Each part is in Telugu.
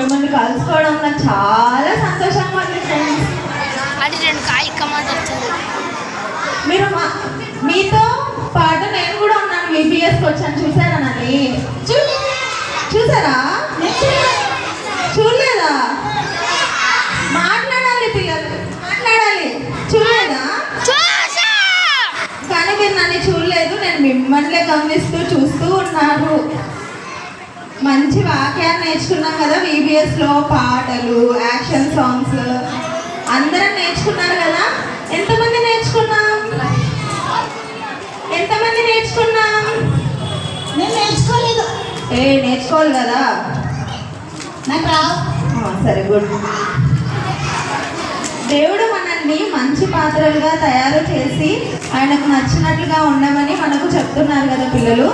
మిమ్మల్ని కలుసుకోవడం నాకు చాలా సంతోషంగా ఉంది ఫ్రెండ్స్. మీరు మీతో పాటు నేను కూడా ఉన్నాను, VPSకి వచ్చాను. చూసారా నన్ను? చూసారా? చూడలేదా? మాట్లాడాలి పిల్లలు, మాట్లాడాలి. చూడలేదా? కానీ మీరు నన్ను చూడలేదు, నేను మిమ్మల్ని గమనిస్తూ చూస్తూ ఉన్నారు. మంచి వాక్యాన్ని నేర్చుకున్నాం కదా VBSలో. పాటలు, యాక్షన్ సాంగ్స్ అందరం నేర్చుకున్నారు కదా. ఎంతమంది నేర్చుకున్నాం? ఎంతమంది నేర్చుకున్నాం? నేను నేర్చుకోలేదు. నేర్చుకోవాలి కదా. నాకు రావు. సరే, గుడ్. దేవుడు మనల్ని మంచి పాత్రలుగా తయారు చేసి ఆయనకు నచ్చినట్లుగా ఉండమని మనకు చెప్తున్నారు కదా పిల్లలు.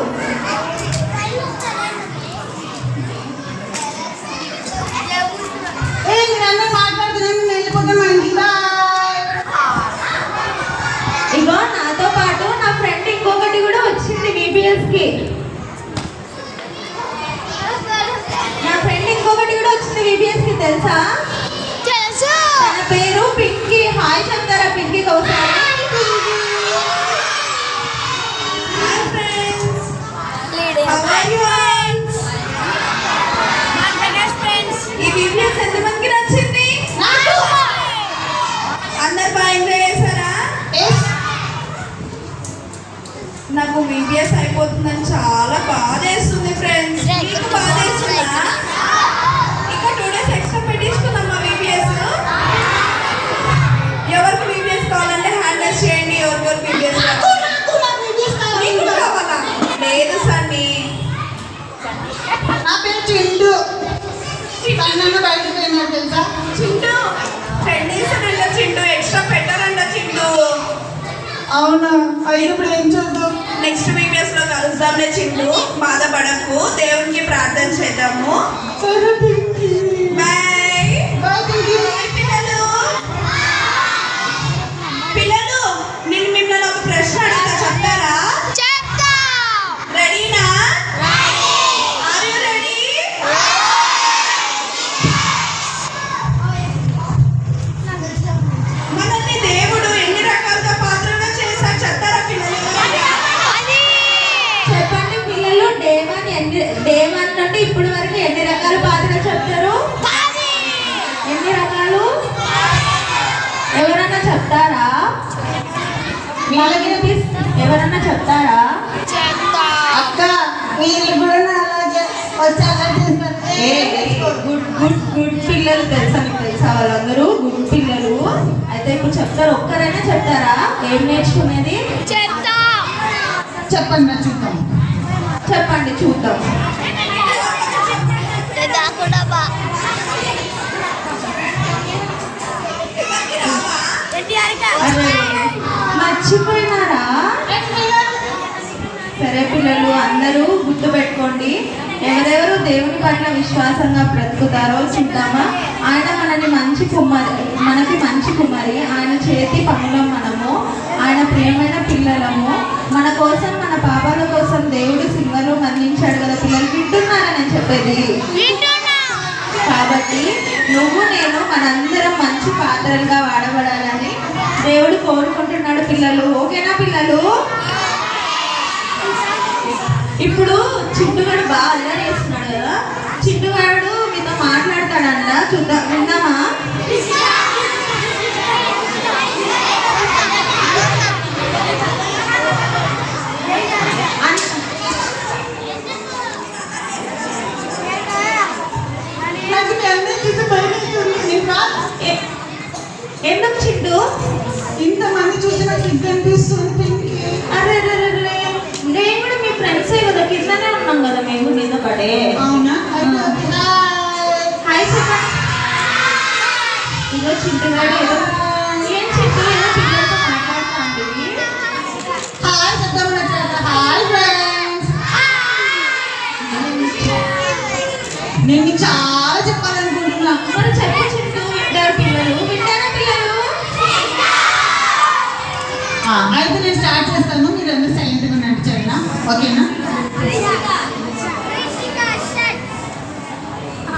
ఇగో నాతో పాటు నా ఫ్రెండ్ ఇంకొకటి కూడా వచ్చింది VBSకి. నా ఫ్రెండ్ ఇంకొకటి కూడా వచ్చింది VBSకి, తెలుసా? తన పేరు పింకీ. హాయ్ చెప్తారా పింకీకి ఒకసారి? ఈ VBS ఎంతమందికి నచ్చింది? అందరు బాగా ఎంజాయ్ చేశారా? నాకు VBS అయిపోతుందని చాలా బాధ వేస్తుంది ఫ్రెండ్స్. మీకు బాధ వేస్తుందా? ఇంకా 2 days ఎక్స్ట్రా పెట్టించుకుందాం మా VBS. ఎవరికి VBS కావాలంటే హ్యాండ్ రైజ్ చేయండి. ఎవరికి VBS కావాలా? లేదు సన్నీ. నా పేరు చింటూ. బయటకు పోయినాడు తెలుసా? చింటూ ఫ్రెండ్ వేసానంట. చింటూ ఎక్స్ట్రా పెట్టారంట. చింటూ అవునా? ఇప్పుడు ఏం చేద్దాం? నెక్స్ట్ VBSలో కలుద్దాంలే చింటూ, బాధపడకు. దేవునికి ప్రార్థన చేద్దాము. బాయ్ పిల్లలు. పిల్లలు, నేను మిమ్మల్ని ఒక ప్రశ్న అడుగుతా, చెప్తారా? రెడీనా? Are you ready? మనల్ని దేవుడు ఎన్ని రకాలుగా పాత్రగా చేశారు చెప్తారా పిల్లలు? చెప్పండి పిల్లలు. డే 1 నుండి ఇప్పటి వరకు ఎన్ని రకాల పాత్రలు చెప్తారు? ఎన్ని రకాలు? ఎవరన్నా చెప్తారా? ఎవరన్నా చెప్తారా? అక్క మీరు కూడా అలాగే గుడ్ గుడ్ గుడ్ పిల్లలు. తెలుసా మీకు? తెలుసా? వాళ్ళందరూ గుడ్ పిల్లలు. అయితే ఇప్పుడు చెప్తారు. ఒక్కరైనా చెప్తారా ఏం నేర్చుకునేది? చెప్పండి చూద్దాం. చెప్పండి చూద్దాం. మర్చిపోయినారా? సరే పిల్లలు, అందరూ గుర్తు పెట్టుకోండి. ఎవరెవరు దేవుని పట్ల విశ్వాసంగా బ్రతుకుతారో చూద్దామా. ఆయన మనకి మంచి కుమారి. ఆయన చేతి పనులం మనము. ఆయన ప్రియమైన పిల్లలము. మన కోసం, మన పాపాల కోసం దేవుడు సిలువలో మరణించాడు కదా. పిల్లలు వింటున్నారా నేను చెప్పేది? కాబట్టి నువ్వు నేను మనందరం మంచి పాత్రలుగా వాడబడాలని దేవుడు కోరుకుంటున్నాడు పిల్లలు. ఓకేనా పిల్లలు? ఇప్పుడు చింటుగాడు బాగా అల్లరి చేస్తున్నాడు కదా. చింటుగాడు మీతో మాట్లాడతాడంట. చూద్దాం, విందామా? ఎందుకు చింటూ? ఇంతమంది చూసి నాకు సిగ్గు అనిపిస్తుంది. అరే నేను కూడా మీ ఫ్రెండ్సే కదా, కిందనే ఉన్నాం కదా మేము మీద పడే. అవునా? హాయ్ చెప్పండి. ఇదో చింటుగాడు ఏదో ఏం చింటూ ఏదో పిల్లలతో మాట్లాడుతాండి. హాయ్ చెప్తాము. Hi friends. నేను చాలా చెప్పాలనుకుంటున్నా. మరి చెప్పు చింటూ. వింటారు పిల్లలు? వింటారా పిల్లలు? అయితే నేను స్టార్ట్ చేస్తాను. మీరు అందరూ సైలెంట్గా నడిచేనా? ఓకేనా?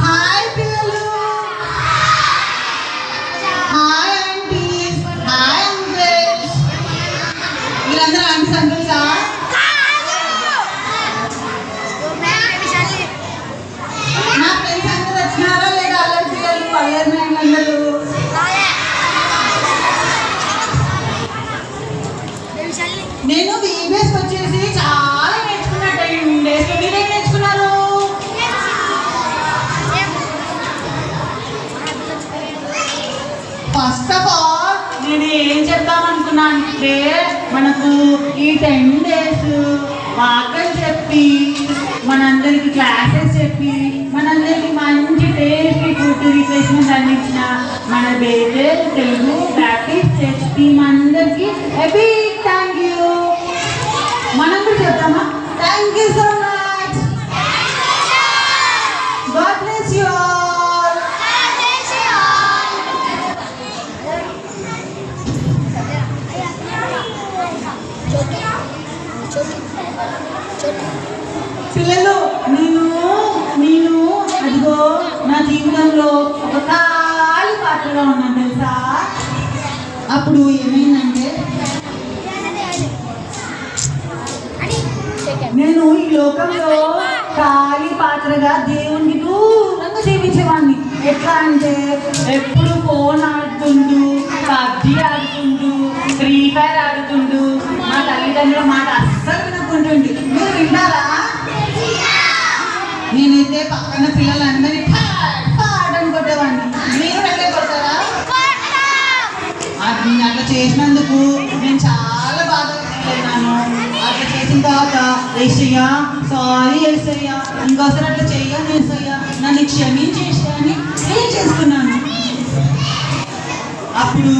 హాయ్ పిల్లలు. ఫస్ట్ ఆఫ్ ఆల్ నేను ఏం చెప్దాం అనుకున్నాను అంటే మనకు ఈ 10 days వాకలు చెప్పి మనందరికి క్లాసెస్ చెప్పి మనందరికి మంచి టేస్టీ ఫుడ్ రిఫ్రెష్మెంట్ అందించిన మన బేజల్ తెలుగు ప్రాక్టీస్ చర్చ్ టీమ్ అందరికి బిగ్ థ్యాంక్ యూ. మనం కూడా చెప్తామా? Thank you so much. God bless you all. పిల్లలు నేను అదిగో నా జీవితంలో ఒక ఖాళీ పాత్రగా ఉన్నాను తెలుసా. అప్పుడు ఏమైందంటే నేను ఈ లోకంలో ఖాళీ పాత్రగా దేవునికి దూరంగా జీవించేవాడిని. ఎట్లా అంటే ఎప్పుడు ఫోన్ ఆడుతుంటూ పబ్జీ ఆడుతుంటూ ఫ్రీ ఫైర్ ఆడుతుంటూ మా తల్లిదండ్రుల మాట అస్సలు వినకుంటుండి. మీరు వింటారా? నేనైతే పక్కన పిల్లలందరినీ పాడని కొట్టేవాడిని. మీరు అట్లే కొడతారా? నేను అట్లా చేసినందుకు నేను చాలా బాధపడుతున్నాను. అట్లా చేసిన తర్వాత ఏసయ్యా సారీ ఏసయ్యా, ఇంకోసారి అట్లా చెయ్యను ఏసయ్యా, నన్ను క్షమించేసి అని నేను చేసుకున్నాను. అప్పుడు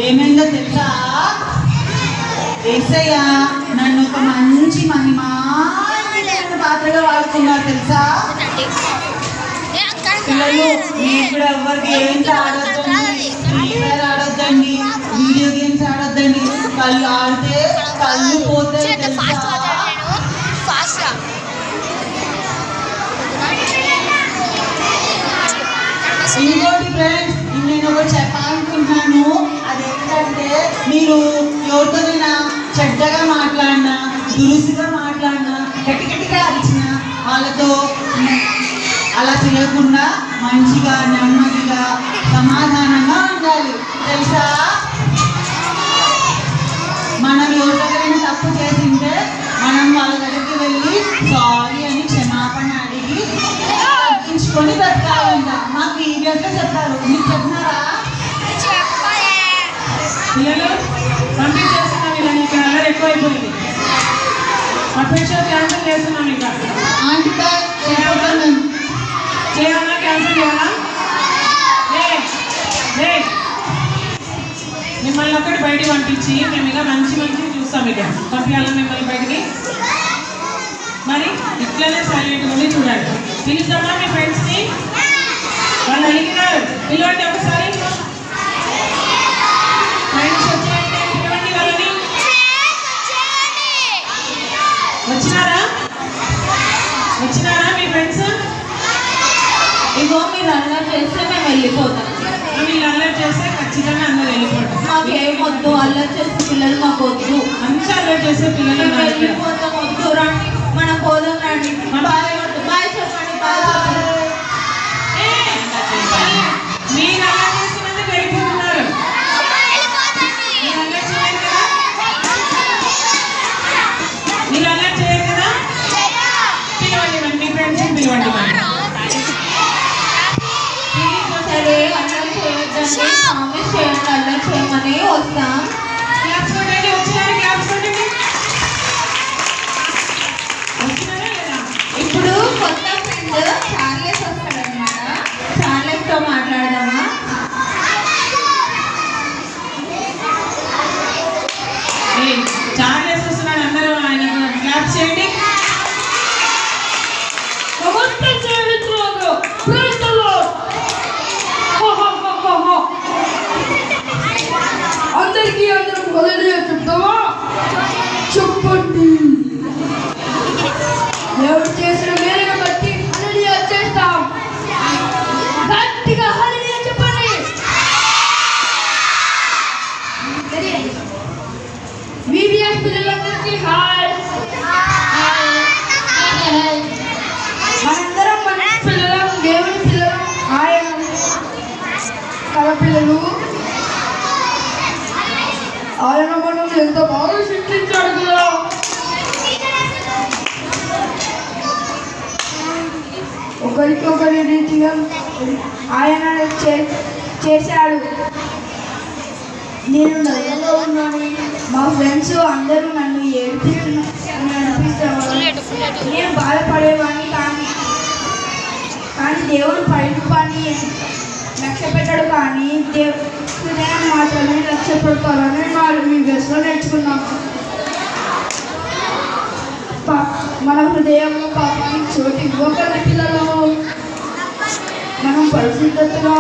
ఏమైందో తెలుసా? ఏసయ్యా నన్ను ఒక మంచి పాత్రగా వాడుకున్నారు తెలుసా. పిల్లలు మీరు కూడా ఎవరు గేమ్స్ ఆడొద్దండి, ఫ్రీ ఫైర్ ఆడొద్దండి, వీడియో గేమ్స్ ఆడొద్దండి. కళ్ళు ఆడితే కళ్ళు పోతాయి తెలుసా. ఇంకోటి ఫ్రెండ్స్ నేను ఒకటి చెప్పాలనుకుంటున్నాను. అదేంటంటే మీరు ఎవరితోనైనా చెడ్డగా మాట్లాడినా దురుసుగా మాట్లాడినా గట్టిగా అరిచినా వాళ్ళతో అలా చేయకుండా మంచిగా నెమ్మదిగా సమాధానంగా ఉండాలి తెలుసా. మనం ఎవరి దగ్గరైనా తప్పు చేసింటే మనం వాళ్ళ దగ్గరికి వెళ్ళి సారీ అని క్షమాపణ అడిగి తగ్గించుకొని బ్రతకాలంట. మాకు ఈవీఎస్లో చెప్తారు. మీకు చెప్తున్నారా? పిల్లలు కంప్లీట్ చేస్తున్నాం. ఇలా నీకు అల్లరి ఎక్కువైపోయింది. అఫీషియల్ క్యాన్సిల్ చేస్తున్నాం. ఇంకా ఆంటీ చేయాలా? క్యాన్సిల్ చేయాలా? మిమ్మల్ని ఒక్కటి బయటికి పంపించి మేము ఇక మంచి చూస్తాం. ఇక పంపించాలా మిమ్మల్ని బయటికి? మరి ఇట్లనే సైలెంట్గా ఉండి చూడండి. పిలుద్దామా మీ ఫ్రెండ్స్ని? వాళ్ళు అడిగినారు, పిలవండి ఒకసారి. ఫ్రెండ్స్ వచ్చాయంటే పిలవండి వాళ్ళని. వచ్చినారా మీ ఫ్రెండ్స్? ఇగో మీరు అల్లరి చేస్తే మేము వెళ్ళిపోతాం. వీళ్ళు అల్లరి చేస్తే ఖచ్చితంగా అందరూ వెళ్ళిపోతాం. మాకేం వద్దు, అల్లరి చేసే పిల్లలు మాకు వద్దు. మంచి అల్లరి చేసే పిల్లలు వెళ్ళిపోతాం. వద్దు, రండి మనం పోదాం. రండి. బాయ్ బాయ్ చెప్పండి. బాయ్ చెప్పండి. మీరు అల్లరి చేస్తున్నందుకు వెళ్ళిపోతున్నారు. మీరు అల్లరి చేయరు కదా? మీరు అల్లరి చేయరు కదా? పిలవండి మీ ఫ్రెండ్స్ పిలవండి. సరే అల్లరి చేయొద్దండి, ప్రామిస్ చేయండి. అల్లరి చేయమని వస్తాం. క్లాప్స్ కొట్టండి. వచ్చినారా? క్లాప్స్ కొట్టండి. వచ్చినారా లేదా? ఇప్పుడు కొత్త ఫ్రెండ్ చార్లెస్ వస్తాడనమాట. చార్లెస్తో మాట్లాడదామా? చార్లెస్ వస్తున్నాడు. అందరూ ఆయన క్లాప్స్ చేయండి. అందరికీ అందరం మొదటి చెప్తావా? చెప్పండి. ఎవరు చేసిన మేలును బట్టి హల్లెలూయా చేస్తాం. గట్టిగా హల్లెలూయా చెప్పండి. వివిఎస్ పిల్లలందరికీ హాయ్. మనందరం మన పిల్లలం, దేవుని పిల్లలం. హాయ్ కళ పిల్లలు. ఆయన మనం ఎంత బాగా శిక్షించాడు కదా. ఒకరికొకరి రీతిగా ఆయన చేశాడు. నేను నల్లగా ఉన్నాను. మా ఫ్రెండ్స్ అందరూ నన్ను ఏడిపించేవారు. నేను బాధపడేవాడిని కానీ దేవుడు పని లక్ష్య పెట్టాడు. కానీ హృదయాన్ని మాత్రమే లక్ష్య పెడతారని మీ బెస్ట్లో నేర్చుకున్నాము. మన హృదయంలో పాపానికి చోటు ఇవ్వకండి పిల్లలు. మనం పరిశుద్ధతగా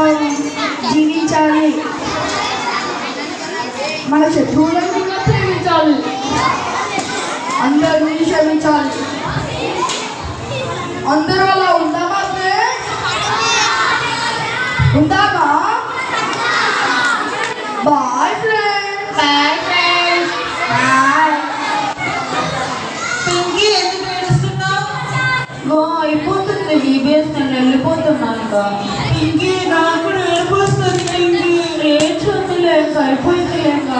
జీవించాలి. మన శత్రువులను కూడా ప్రేమించాలి. అందరినీ క్షమించాలి. అందరూ అలా ఉందామా ఫ్రెండ్స్? ఉందామా? Bye friends. Bye friends. Bye. Pinky ఎందుకు ఏడుస్తున్నావు? అయిపోతుంది VBS, నేను వెళ్ళిపోతున్నాను ఇంకా. పింకీ నాకు కూడా ఏడిపోస్తుంది. పింకీ ఏం చూడలే, అయిపోయింది లేక.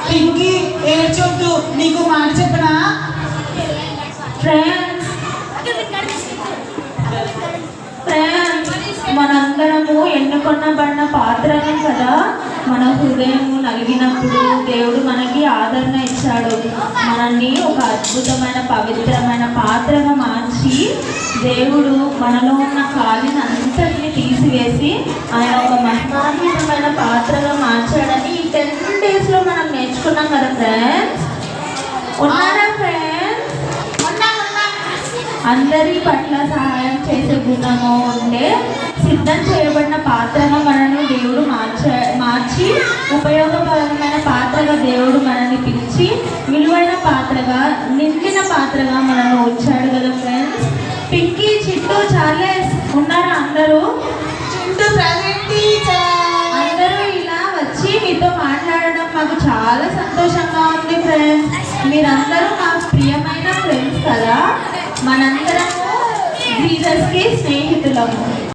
పింకీ ఏడ్చొద్దు. నీకు మాట చెప్పనా? ఫ్రెండ్స్ మనందరము ఎన్నుకొనబడిన పాత్రలం కదా. మన హృదయము నలిగినప్పుడు దేవుడు మనకి ఆదరణ ఇచ్చాడు. మనల్ని ఒక అద్భుతమైన పవిత్రమైన పాత్రగా మార్చి దేవుడు మనలో ఉన్న ఖాళీని అంతటిని తీసివేసి ఆయన ఒక మహిమాన్వితమైన పాత్రగా మార్చాడని ఈ 10 daysలో మనం నేర్చుకున్నాం కదా ఫ్రెండ్స్. ఉన్నారా ఫ్రెండ్స్? అందరి పట్ల సహాయం చేసే గుణము ఉంటే సిద్ధం చేయబడిన పాత్రగా మనను దేవుడు మార్చి ఉపయోగకరమైన పాత్రగా దేవుడు మనల్ని పిలిచి విలువైన పాత్రగా నిండిన పాత్రగా మనల్ని ఉంచాడు కదా ఫ్రెండ్స్. పింకీ, చిట్టు, చార్లెస్ ఉన్నారా అందరూ? అందరూ ఇలా వచ్చి మీతో మాట్లాడడం మాకు చాలా సంతోషంగా ఉంది ఫ్రెండ్స్. మీరందరూ మాకు ప్రియమైన ఫ్రెండ్స్ కదా. మనందరము జీసస్కి స్నేహితులము.